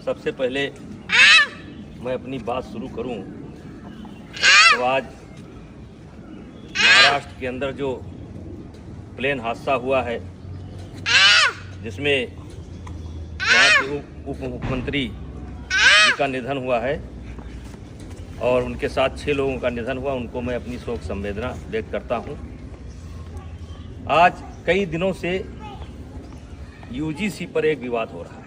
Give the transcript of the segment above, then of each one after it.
सबसे पहले मैं अपनी बात शुरू करूं तो आज महाराष्ट्र के अंदर जो प्लेन हादसा हुआ है जिसमें वहाँ के उप मुख्यमंत्री जी का निधन हुआ है और उनके साथ 6 लोगों का निधन हुआ, उनको मैं अपनी शोक संवेदना व्यक्त करता हूँ। आज कई दिनों से यूजीसी पर एक विवाद हो रहा है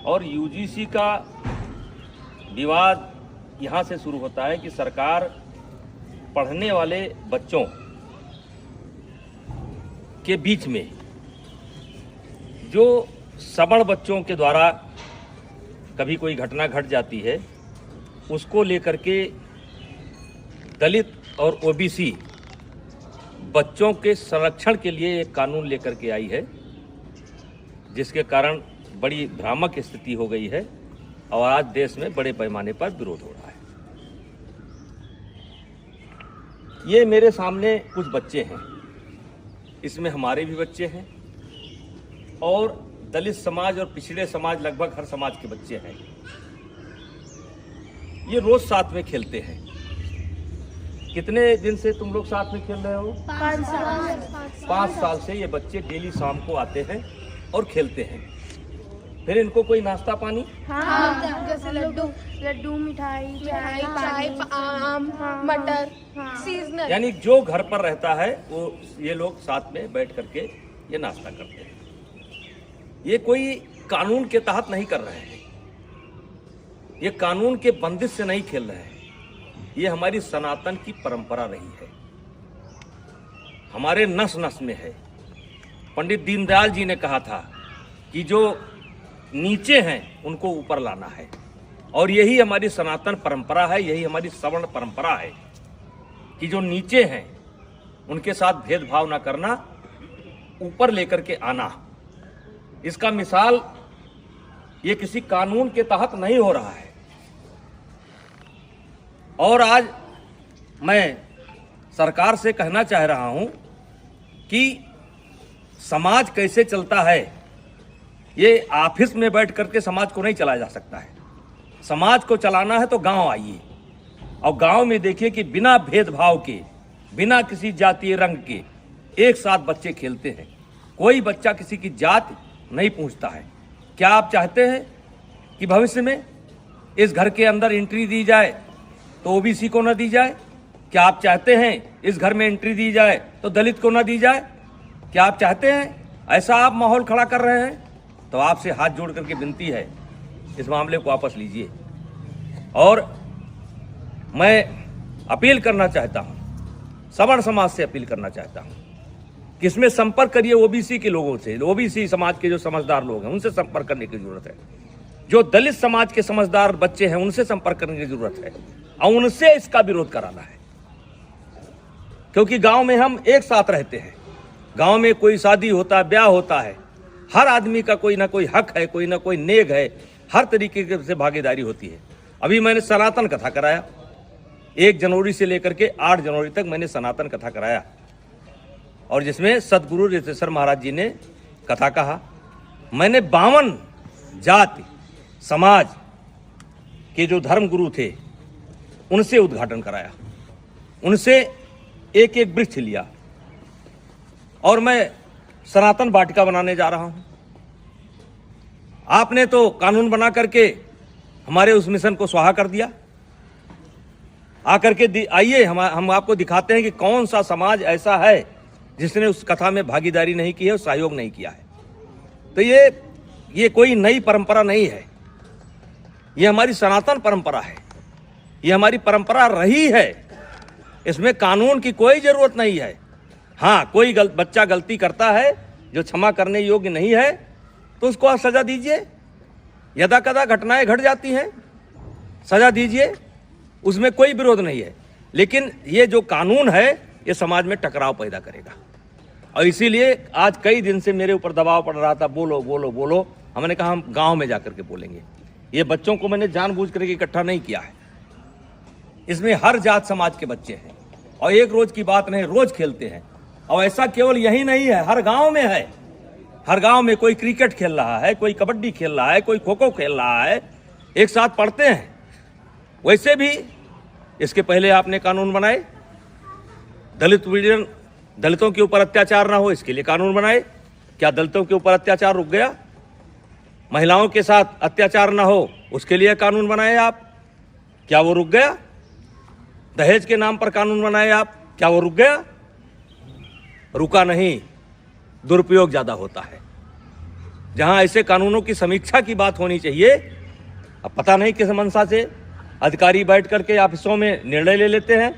और यूजीसी का विवाद यहाँ से शुरू होता है कि सरकार पढ़ने वाले बच्चों के बीच में जो सवर्ण बच्चों के द्वारा कभी कोई घटना घट जाती है उसको लेकर के दलित और ओबीसी बच्चों के संरक्षण के लिए एक कानून लेकर के आई है, जिसके कारण बड़ी भ्रामक स्थिति हो गई है और आज देश में बड़े पैमाने पर विरोध हो रहा है। ये मेरे सामने कुछ बच्चे हैं, इसमें हमारे भी बच्चे हैं और दलित समाज और पिछड़े समाज, लगभग हर समाज के बच्चे हैं। ये रोज साथ में खेलते हैं। कितने दिन से तुम लोग साथ में खेल रहे हो? 5 साल से ये बच्चे डेली शाम को आते हैं और खेलते हैं। फिर इनको कोई नाश्ता पानी, जैसे लड्डू, मिठाई, चाय, आम, मटर, सीजनल, यानी जो घर पर रहता है वो ये लोग साथ में बैठ करके ये नाश्ता करते हैं। ये कोई कानून के तहत नहीं कर रहे हैं, ये कानून के बंदिश से नहीं खेल रहे हैं। ये हमारी सनातन की परंपरा रही है, हमारे नस नस में है। पंडित दीनदयाल जी ने कहा था कि जो नीचे हैं उनको ऊपर लाना है और यही हमारी सनातन परंपरा है, यही हमारी सवर्ण परंपरा है कि जो नीचे हैं उनके साथ भेदभाव ना करना, ऊपर लेकर के आना। इसका मिसाल ये किसी कानून के तहत नहीं हो रहा है। और आज मैं सरकार से कहना चाह रहा हूं कि समाज कैसे चलता है, ये ऑफिस में बैठ करके समाज को नहीं चलाया जा सकता है। समाज को चलाना है तो गांव आइए और गांव में देखिए कि बिना भेदभाव के, बिना किसी जातीय रंग के एक साथ बच्चे खेलते हैं। कोई बच्चा किसी की जात नहीं पूछता है। क्या आप चाहते हैं कि भविष्य में इस घर के अंदर एंट्री दी जाए तो ओबीसी को न दी जाए? क्या आप चाहते हैं इस घर में एंट्री दी जाए तो दलित को न दी जाए? क्या आप चाहते हैं ऐसा आप माहौल खड़ा कर रहे हैं? तो आपसे हाथ जोड़ करके विनती है, इस मामले को वापस लीजिए। और मैं अपील करना चाहता हूं, सवर्ण समाज से अपील करना चाहता हूं कि इसमें संपर्क करिए ओबीसी के लोगों से। ओबीसी समाज के जो समझदार लोग हैं उनसे संपर्क करने की जरूरत है। जो दलित समाज के समझदार बच्चे हैं उनसे संपर्क करने की जरूरत है और उनसे इसका विरोध कराना है, क्योंकि गांव में हम एक साथ रहते हैं। गांव में कोई शादी होता है, ब्याह होता है, हर आदमी का कोई ना कोई हक है, कोई ना कोई नेग है, हर तरीके से भागीदारी होती है। अभी मैंने सनातन कथा कराया, 1 जनवरी से लेकर के 8 जनवरी तक मैंने सनातन कथा कराया और जिसमें सदगुरु रितेश्वर महाराज जी ने कथा कहा। मैंने 52 जाति समाज के जो धर्म गुरु थे उनसे उद्घाटन कराया, उनसे एक एक वृक्ष लिया और मैं सनातन वाटिका बनाने जा रहा हूं। आपने तो कानून बना करके हमारे उस मिशन को स्वाहा कर दिया। आकर के आइए हम आपको दिखाते हैं कि कौन सा समाज ऐसा है जिसने उस कथा में भागीदारी नहीं की है और सहयोग नहीं किया है। तो ये कोई नई परंपरा नहीं है, ये हमारी सनातन परंपरा है, ये हमारी परंपरा रही है। इसमें कानून की कोई जरूरत नहीं है। हाँ, कोई बच्चा गलती करता है जो क्षमा करने योग्य नहीं है तो उसको आप सजा दीजिए। यदा कदा घटनाएं घट जाती हैं, सजा दीजिए, उसमें कोई विरोध नहीं है। लेकिन ये जो कानून है ये समाज में टकराव पैदा करेगा और इसीलिए आज कई दिन से मेरे ऊपर दबाव पड़ रहा था, बोलो बोलो बोलो। हमने कहा हम गांव में जाकर के बोलेंगे। ये बच्चों को मैंने जानबूझ करके इकट्ठा नहीं किया है, इसमें हर जात समाज के बच्चे हैं और एक रोज की बात नहीं, रोज खेलते हैं। और ऐसा केवल यही नहीं है, हर गांव में है। हर गांव में कोई क्रिकेट खेल रहा है, कोई कबड्डी खेल रहा है, कोई खो खो खेल रहा है, एक साथ पढ़ते हैं। वैसे भी इसके पहले आपने कानून बनाए, दलितों के ऊपर अत्याचार ना हो इसके लिए कानून बनाए। क्या दलितों के ऊपर अत्याचार रुक गया? महिलाओं के साथ अत्याचार ना हो उसके लिए कानून बनाए आप, क्या वो रुक गया? दहेज के नाम पर कानून बनाए आप, क्या वो रुक गया? रुका नहीं, दुरुपयोग ज्यादा होता है। जहां ऐसे कानूनों की समीक्षा की बात होनी चाहिए, अब पता नहीं किस मंशा से अधिकारी बैठ करके ऑफिसों में निर्णय ले लेते हैं।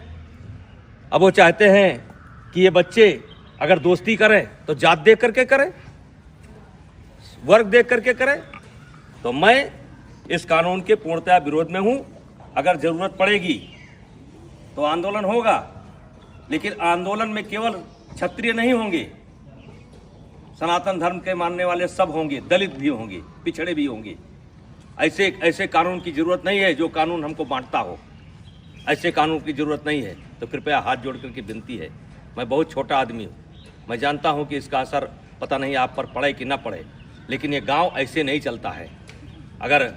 अब वो चाहते हैं कि ये बच्चे अगर दोस्ती करें तो जात देख करके करें, वर्ग देख करके करें। तो मैं इस कानून के पूर्णतः विरोध में हूं। अगर जरूरत पड़ेगी तो आंदोलन होगा, लेकिन आंदोलन में केवल क्षत्रिय नहीं होंगे, सनातन धर्म के मानने वाले सब होंगे, दलित भी होंगे, पिछड़े भी होंगे। ऐसे कानून की जरूरत नहीं है जो कानून हमको बांटता हो। ऐसे कानून की जरूरत नहीं है। तो कृपया हाथ जोड़ करके विनती है, मैं बहुत छोटा आदमी हूँ, मैं जानता हूँ कि इसका असर पता नहीं आप पर पड़े कि ना पड़े, लेकिन ये गांव ऐसे नहीं चलता है। अगर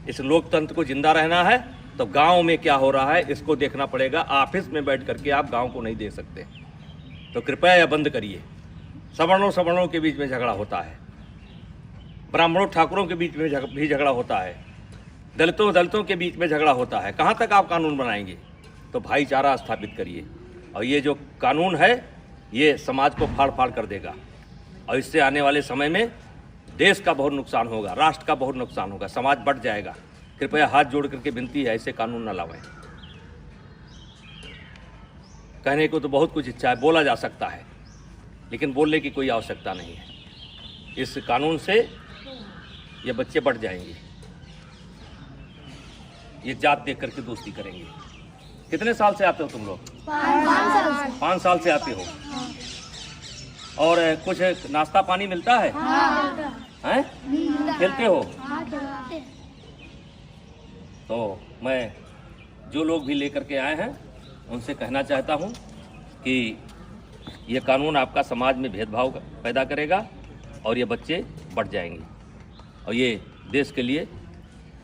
इस लोकतंत्र को जिंदा रहना है तो गांव में क्या हो रहा है इसको देखना पड़ेगा। ऑफिस में बैठ करके आप गांव को नहीं देख सकते। तो कृपया यह बंद करिए। सवर्णों के बीच में झगड़ा होता है, ब्राह्मणों ठाकुरों के बीच में भी झगड़ा होता है, दलितों के बीच में झगड़ा होता है। कहाँ तक आप कानून बनाएंगे? तो भाईचारा स्थापित करिए। और ये जो कानून है ये समाज को फाड़ फाड़ कर देगा, और इससे आने वाले समय में देश का बहुत नुकसान होगा, राष्ट्र का बहुत नुकसान होगा, समाज बढ़ जाएगा। कृपया हाथ जोड़ करके विनती है, ऐसे कानून न लावें। कहने को तो बहुत कुछ इच्छा है, बोला जा सकता है, लेकिन बोलने की कोई आवश्यकता नहीं है। इस कानून से ये बच्चे बढ़ जाएंगे, ये जात देख करके दोस्ती करेंगे। कितने साल से आते हो तुम लोग? 5 साल से आते हो। और कुछ नाश्ता पानी मिलता है? हैं? खेलते हो? तो मैं जो लोग भी लेकर के आए हैं उनसे कहना चाहता हूं कि ये कानून आपका समाज में भेदभाव पैदा करेगा और ये बच्चे बढ़ जाएंगे, और ये देश के लिए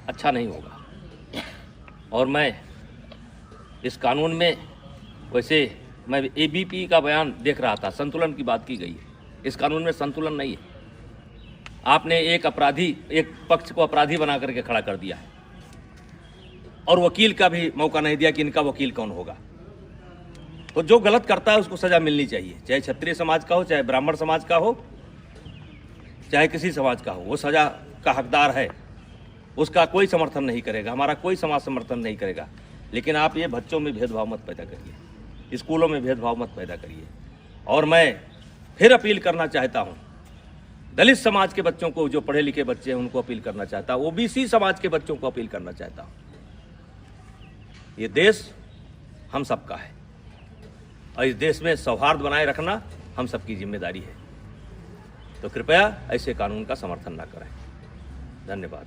अच्छा नहीं होगा। और मैं इस कानून में, वैसे मैं एबीपी का बयान देख रहा था, संतुलन की बात की गई है। इस कानून में संतुलन नहीं है। आपने एक पक्ष को अपराधी बना करके खड़ा कर दिया है, और वकील का भी मौका नहीं दिया कि इनका वकील कौन होगा। तो जो गलत करता है उसको सजा मिलनी चाहिए, चाहे क्षत्रिय समाज का हो, चाहे ब्राह्मण समाज का हो, चाहे किसी समाज का हो, वो सजा का हकदार है। उसका कोई समर्थन नहीं करेगा, हमारा कोई समाज समर्थन नहीं करेगा। लेकिन आप ये बच्चों में भेदभाव मत पैदा करिए, स्कूलों में भेदभाव मत पैदा करिए। और मैं फिर अपील करना चाहता हूँ दलित समाज के बच्चों को, जो पढ़े लिखे बच्चे हैं उनको अपील करना चाहता हूँ, ओबीसी समाज के बच्चों को अपील करना चाहता हूँ। ये देश हम सबका है, और इस देश में सौहार्द बनाए रखना हम सबकी जिम्मेदारी है। तो कृपया ऐसे कानून का समर्थन न करें। धन्यवाद।